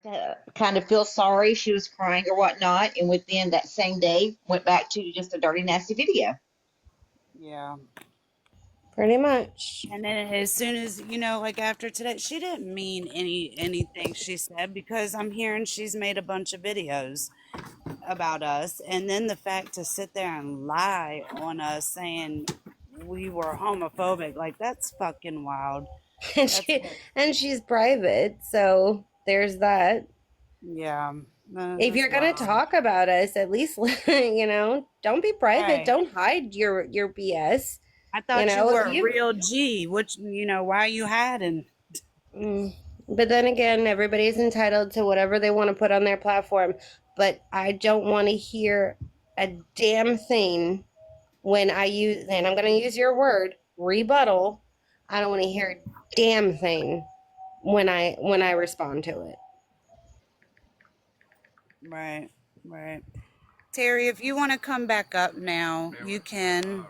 to kind of feel sorry. She was crying or whatnot, and within that same day, went back to just a dirty, nasty video. Yeah. Pretty much. And then as soon as, like after today, she didn't mean anything she said, because I'm hearing she's made a bunch of videos about us. And then the fact to sit there and lie on us saying we were homophobic, like that's fucking wild. And That's she's private, so there's that. yeah. If That's you're gonna wild. talk about us, at least don't be private. Right. Don't hide your BS. I thought you If were a you real G. Which, why are you hiding? mm. But then again, everybody's entitled to whatever they want to put on their platform. But I don't want to hear a damn thing when I use, and I'm gonna use your word, rebuttal. I don't want to hear a damn thing when I respond to it. Right. Right. Terry, if you want to come back up now, you can.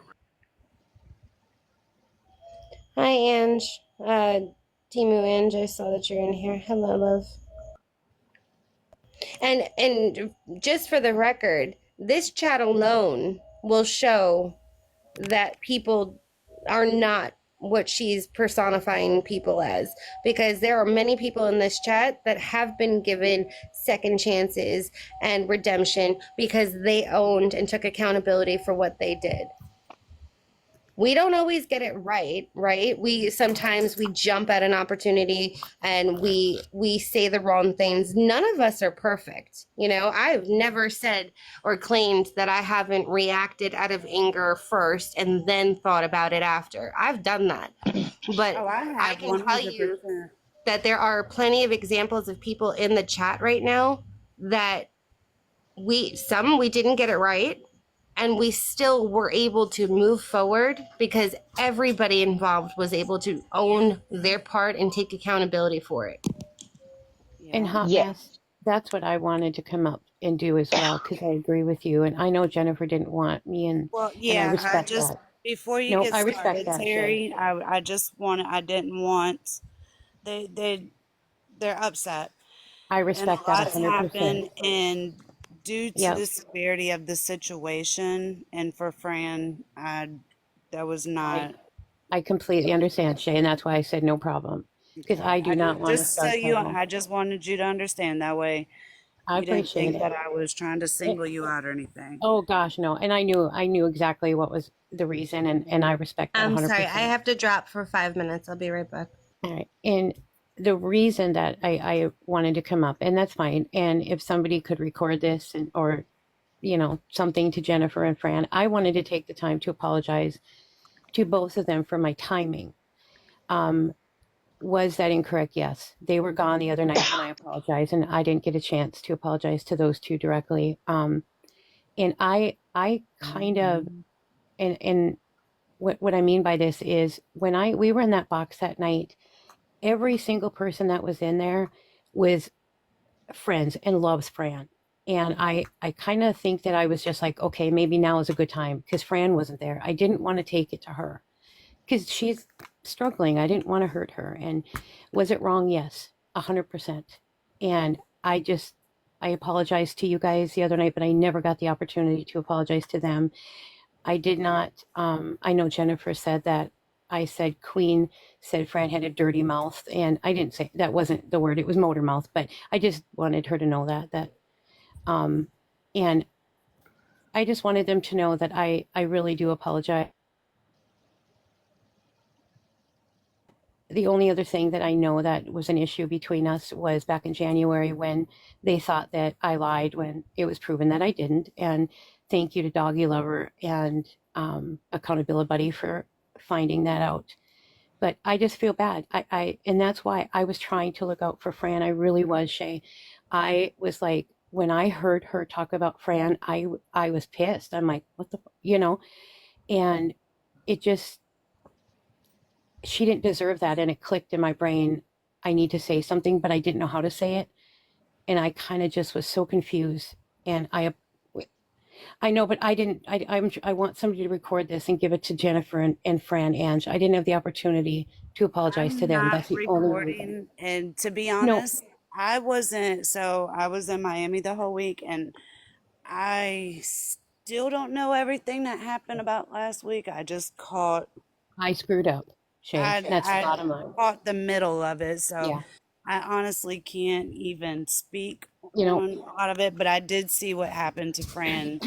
Hi, Ange. Timu Ange, I saw that you're in here. Hello, love. And just for the record, this chat alone will show that people are not what she's personifying people as, because there are many people in this chat that have been given second chances and redemption because they owned and took accountability for what they did. We don't always get it right. We sometimes we jump at an opportunity and we say the wrong things. None of us are perfect. I've never said or claimed that I haven't reacted out of anger first and then thought about it after. I've done that. But Oh, I I have can tell you 100%. that there are plenty of examples of people in the chat right now that we didn't get it right, and we still were able to move forward because everybody involved was able to own their part and take accountability for it. And Yeah. hot Yeah. mess, that's what I wanted to come up and do as well, because I agree with you. And I know Jennifer didn't want me, Well, and I yeah, respect that. before you No, get I respect started, that, Shay. Terry, I didn't want, they're upset. I And a respect that lot's 100%. happened, and due to Yep. the severity of the situation, and for Fran, that was I not. I completely understand, Shay, and that's why I said no problem, because Okay. I do not want to Just so start trouble. I just wanted you to understand, that way I you didn't appreciate think it. that I was trying to it single you out or anything. oh gosh, no. And I knew exactly what was the reason, and I respect that I'm sorry, I 100%. have to drop for 5 minutes. I'll be right back. All right. And the reason that I wanted to come up, and that's fine. And if somebody could record this, or something to Jennifer and Fran, I wanted to take the time to apologize to both of them for my timing. Um, was that incorrect? Yes. They were gone the other night when I apologized, and I didn't get a chance to apologize to those two directly. And I kind of, and what I mean by this is, when we were in that box that night, every single person that was in there was friends and loves Fran. And I kind of think that I was just like, okay, maybe now is a good time, because Fran wasn't there. I didn't want to take it to her because she's struggling. I didn't want to hurt her. And was it wrong? Yes, 100%. And I apologized to you guys the other night, but I never got the opportunity to apologize to them. I did not. I know Jennifer said that I said Queen said Fran had a dirty mouth, and I didn't say that. Wasn't the word. It was motor mouth. But I just wanted her to know um, and I just wanted them to know that I really do apologize. The only other thing that I know that was an issue between us was back in January, when they thought that I lied when it was proven that I didn't. And thank you to Doggy Lover and Accountability Buddy for finding that out. But I just feel bad. And that's why I was trying to look out for Fran. I really was, Shay. I was like, when I heard her talk about Fran, I was pissed. I'm like, what and it just, she didn't deserve that. And it clicked in my brain. I need to say something, but I didn't know how to say it. And I kind of just was so confused. And I know, but I didn't, I want somebody to record this and give it to Jennifer and Fran, Ange. I didn't have the opportunity to apologize to I'm them. not That's the only reason. recording, and to be No, honest, I wasn't, so I was in Miami the whole week, and I still don't know everything that happened about last week. I just caught, I screwed up, Shay. That's the I bottom line. caught the middle of it, so Yeah. I honestly can't even speak You know, on a lot of it, but I did see what happened to Fran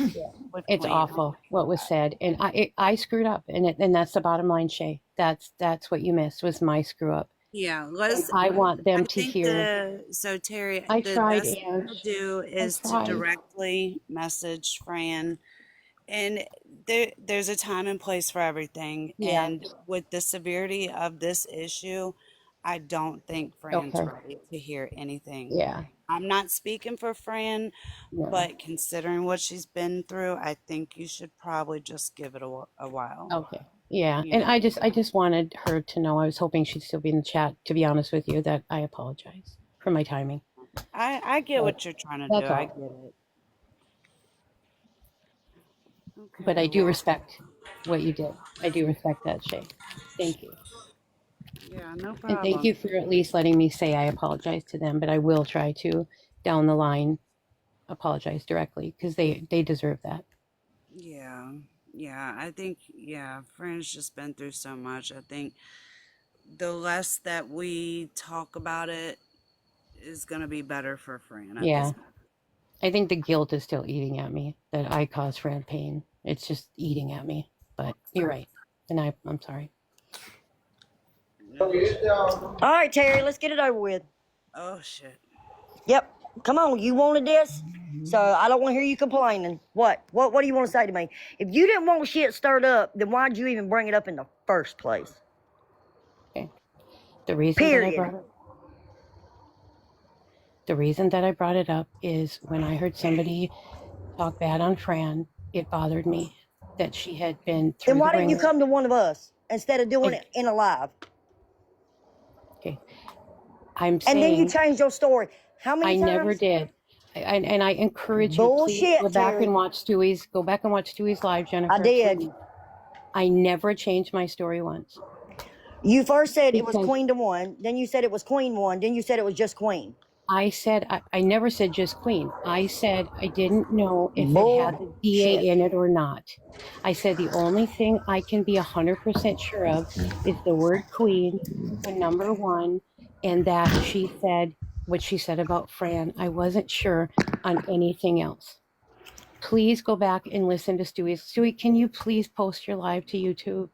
with it's Queen. awful what was said, and I screwed up, and that's the bottom line, Shay. That's what you missed was my screw up, Yeah, and I want I them to think hear. so Terry, I the tried, best thing to Ange. do I is to tried. directly message Fran. And there's a time and place for everything. Yeah. And with the severity of this issue, I don't think Fran's Okay. ready to hear anything. Yeah. I'm not speaking for Fran, No. but considering what she's been through, I think you should probably just give it a while. Okay. Yeah. You And know, I just wanted her to know. I was hoping she'd still be in the chat. To be honest with you, that I apologize for my timing. I get But what you're trying to do. that's I all. get it. But I Okay, do well, respect what you did. I do respect that, Shay. Thank you. yeah, no And thank you problem. for at least letting me say I apologize to them, but I will try to down the line apologize directly because they deserve that. Yeah, yeah, I think, yeah, Fran's just been through so much. I think the less that we talk about it is going to be better for Fran at Yeah. this point. I think the guilt is still eating at me that I caused Fran pain. It's just eating at me. But you're right. And I'm sorry. All right, Terry, let's get it over with. Oh, shit. Yep. Come on, you wanted this, so I don't want to hear you complaining. What do you want to say to me? If you didn't want shit stirred up, then why'd you even bring it up in the first place? Okay. The reason Period. that I brought it up is when I heard somebody talk bad on Fran, it bothered me that she had been through Then the why didn't you ringer. come to one of us instead of doing it in a live? Okay. I'm And then you saying changed your story. How I many times? never did. And I encourage you, please Bullshit, go back Terry. and watch Stewie's. Go back and watch Stewie's live, Jennifer. I did. Please. I never changed my story once. You first said it was Because Queen to one, then you said it was Queen one, then you said it was just Queen. I said I never said just Queen. I said I didn't know if it had the DA Bullshit. in it or not. I said the only thing I can be 100% sure of is the word Queen, the number one, and that she said what she said about Fran. I wasn't sure on anything else. Please go back and listen to Stewie. Stewie, can you please post your live to YouTube?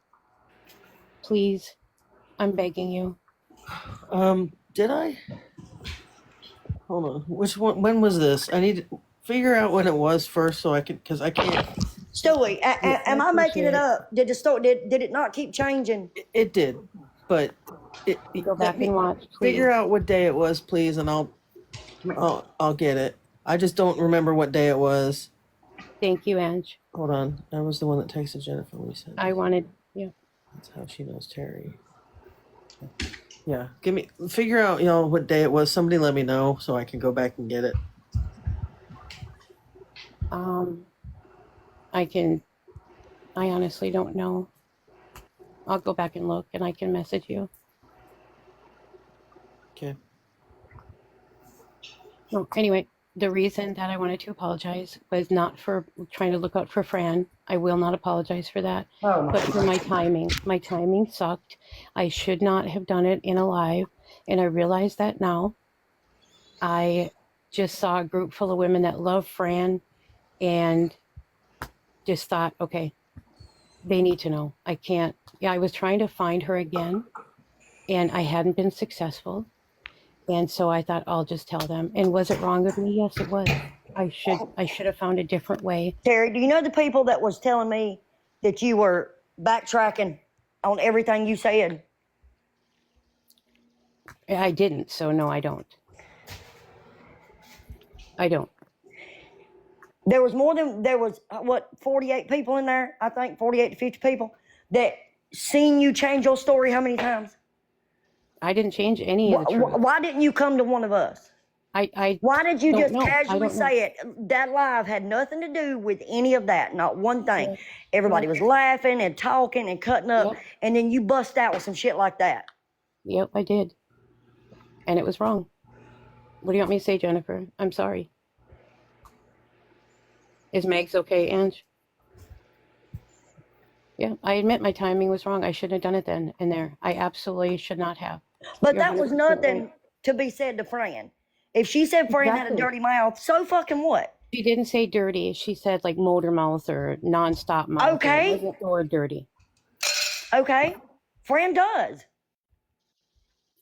Please. I'm begging you. Did I? Hold on. Which one? When was this? I need to figure out when it was first, so I could, because I can't. Stewie, am I making it appreciate it. up? Did the story did it not keep changing? It did, but Go let back me and watch, please. figure out what day it was, please, and I'll get it. I just don't remember what day it was. Thank you, Ange. Hold on. I was the one that texted Jennifer. We said I wanted, yeah. that's how she knows Terry. Yeah, figure out what day it was. Somebody let me know so I can go back and get it. I honestly don't know. I'll go back and look and I can message you. Okay. No, anyway, the reason that I wanted to apologize was not for trying to look out for Fran. I will not apologize for that. But for my timing. My timing sucked. I should not have done it in a live. And I realize that now. I just saw a group full of women that love Fran and just thought, okay, they need to know. I was trying to find her again and I hadn't been successful. And so I thought I'll just tell them. And was it wrong of me? Yes, it was. I should have found a different way. Terry, do you know the people that was telling me that you were backtracking on everything you said? I didn't, so no, I don't. There was 48 people in there? I think 48 to 50 people that seen you change your story how many times? I didn't change any of the truth. Why didn't you come to one of us? Why did you just casually say it? That live had nothing to do with any of that, not one thing. Yeah. Everybody was laughing and talking and cutting up, and then you bust out with some shit like that. Yep, I did. And it was wrong. What do you want me to say, Jennifer? I'm sorry. Is Meg's okay, Ange? Yeah, I admit my timing was wrong. I shouldn't have done it then and there. I absolutely should not have. But You're that was 100% nothing right. to be said to Fran. If she said Fran had a Exactly. dirty mouth, so fucking what? She didn't say dirty. She said like motor mouth or nonstop mouth. It Okay. wasn't the word dirty. Okay. Fran does.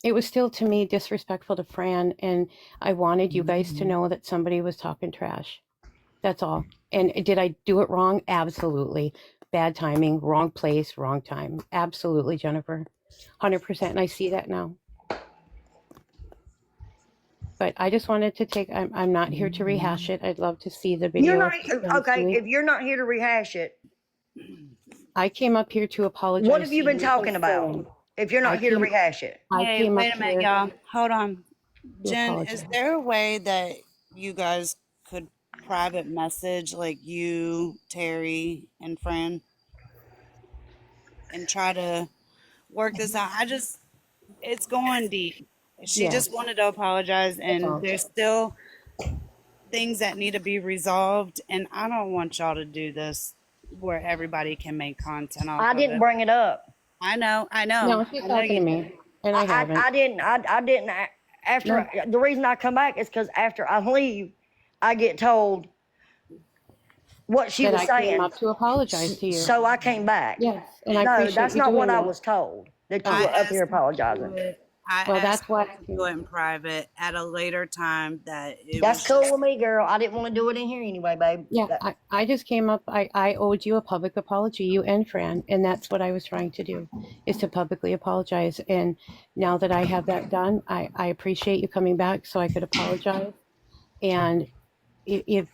It was still, to me, disrespectful to Fran, and I wanted you guys to know that somebody was talking trash. That's all. And did I do it wrong? Absolutely. Bad timing, wrong place, wrong time. Absolutely, Jennifer. 100%. And I see that now. But I just wanted to take, I'm not here to rehash it. I'd love to see the video. You're not, okay, if you're not here to rehash it, I came up here to apologize. what have you to been talking about? Fran. If you're not here to rehash it. Hey, wait a minute, y'all. Hold on. Jen, is there a way that you guys could private message like you, Terry, and Fran and try to work this out? It's going deep. She just wanted to apologize, and there's still things that need to be resolved, and I don't want y'all to do this where everybody can make content off I of didn't it. bring it up. I know. No, she's talking to me, and I haven't. I didn't. After the reason I come back is because after I leave, I get told what she was saying. I came up to apologize to you. So I came back. Yes, and I no, appreciate that's you not doing what I that. was told. That you were up here apologizing. That's why I do it in private at a later time. That's cool with me, girl. I didn't want to do it in here anyway, babe. Yeah, I just came up. I owed you a public apology, you and Fran, and that's what I was trying to do, is to publicly apologize. And now that I have that done, I appreciate you coming back so I could apologize. And if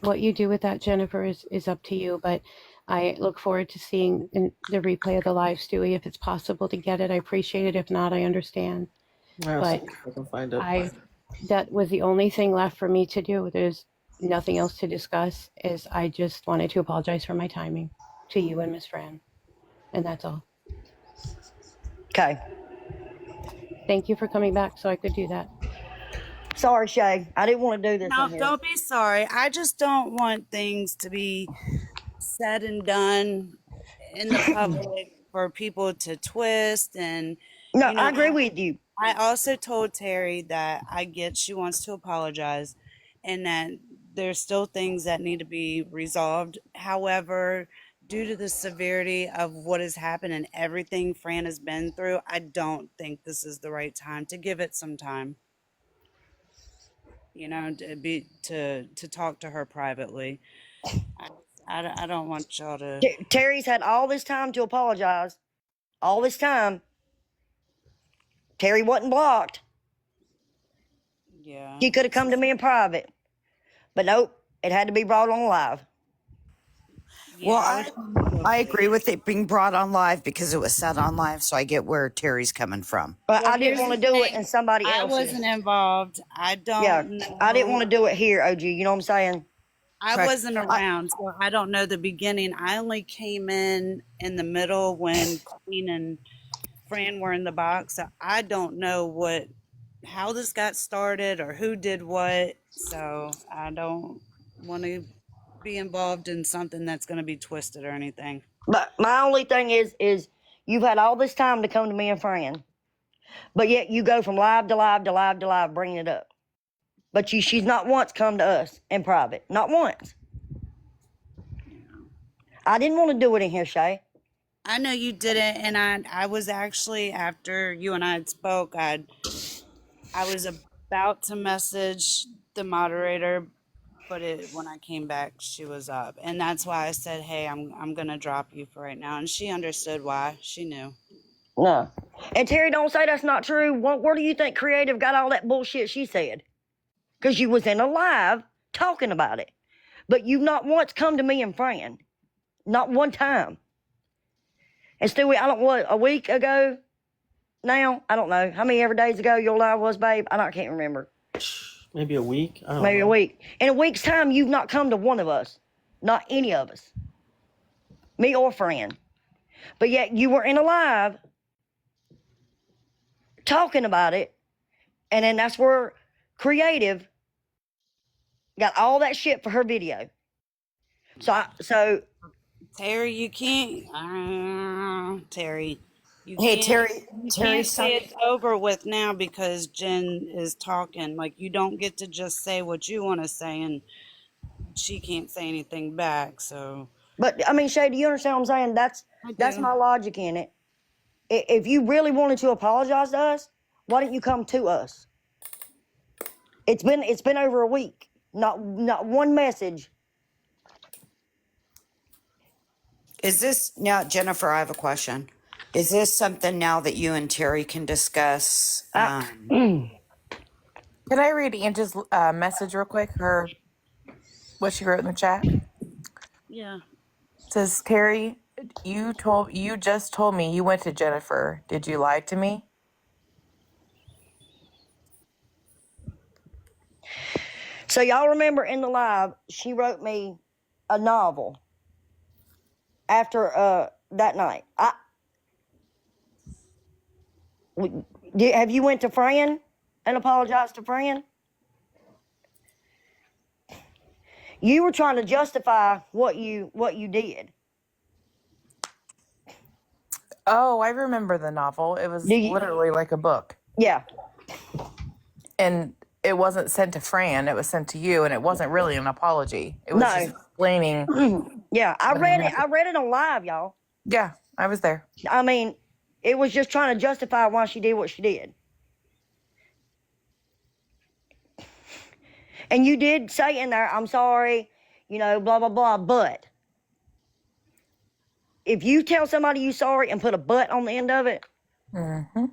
what you do with that, Jennifer, is up to you. But I look forward to seeing the replay of the live, Stewie. If it's possible to get it, I appreciate it. If not, I understand. But I can find it. that was the only thing left for me to do. There's nothing else to discuss. Is I just wanted to apologize for my timing to you and Miss Fran, and that's all. Okay. Thank you for coming back so I could do that. Sorry, Shay. I didn't want to do this. No, don't be sorry. I just don't want things to be said and done in the public for people to twist. And no, I agree with you. I also told Terry that I get she wants to apologize and that there's still things that need to be resolved. However, due to the severity of what has happened and everything Fran has been through, I don't think this is the right time to give it some time. To talk to her privately. I don't want y'all to. Terry's had all this time to apologize. All this time. Terry wasn't blocked. Yeah. He could have come to me in private. But nope, it had to be brought on live. Yeah, well, I agree with it being brought on live because it was said on live, so I get where Terry's coming from. But I didn't want to do it in somebody else's. I wasn't involved. I don't know. I didn't want to do it here, OG. You know what I'm saying? I wasn't around, so I don't know the beginning. I only came in the middle when Queen and Fran were in the box. So I don't know how this got started or who did what. So I don't want to be involved in something that's going to be twisted or anything. But my only thing is you've had all this time to come to me and Fran, but yet you go from live to live to live to live bringing it up. But she's not once come to us in private. Not once. I didn't want to do it in here, Shay. I know you didn't, and I was actually, after you and I had spoke, I was about to message the moderator, but when I came back, she was up, and that's why I said, "Hey, I'm gonna drop you for right now," and she understood why. She knew. No, and Terry, don't say that's not true. Where do you think Creative got all that bullshit she said? Because you was in a live talking about it, but you've not once come to me and Fran, not one time. And Stewie, a week ago now, I don't know. How many ever days ago your live was, babe? I can't remember. Maybe a week? I don't Maybe know. a week. In a week's time, you've not come to one of us. Not any of us. Me or Fran. But yet you were in a live talking about it. And then that's where Creative got all that shit for her video. So Terry, you can't. Terry, Hey, Terry, You Terry, can't say it's over with now because Jen is talking. Like, you don't get to just say what you want to say, and she can't say anything back. So, but I mean, Shay, do you understand what I'm saying? I That's do. my logic in it. If you really wanted to apologize to us, why didn't you come to us? It's been over a week. Not one message. is this now, Jennifer? I have a question. Is this something now that you and Terry can discuss? Can I read Angie's message real quick? What she wrote in the chat. Yeah. It says, Terry, you just told me you went to Jennifer. Did you lie to me? So y'all remember in the live, she wrote me a novel after that night. Have you went to Fran and apologized to Fran? You were trying to justify what you did. Oh, I remember the novel. It was literally like a book. Yeah. And it wasn't sent to Fran. It was sent to you, and it wasn't really an apology. It was just explaining. Yeah, I read it. I read it on live, y'all. Yeah, I was there. I mean, it was just trying to justify why she did what she did. And you did say in there, I'm sorry, blah, blah, blah. But if you tell somebody you sorry and put a but on the end of it,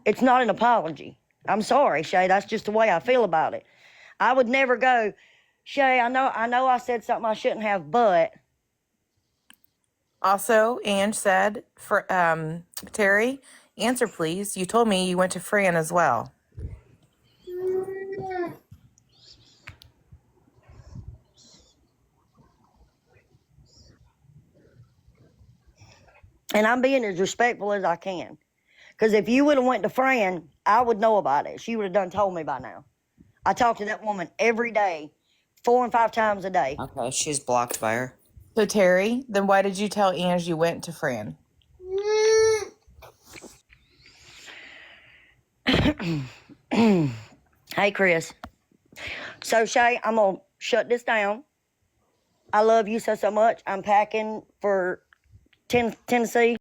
it's not an apology. I'm sorry, Shay. That's just the way I feel about it. I would never go, Shay, I know I said something I shouldn't have, but. Also, Ange said, for Terry, answer please. You told me you went to Fran as well. And I'm being as respectful as I can. Because if you would have went to Fran, I would know about it. She would have done told me by now. I talk to that woman every day, 4 and 5 times a day. Okay, she's blocked by her. So, Terry, then why did you tell Ange you went to Fran? Hey, Chris. So, Shay, I'm going to shut this down. I love you so much. I'm packing for Tennessee.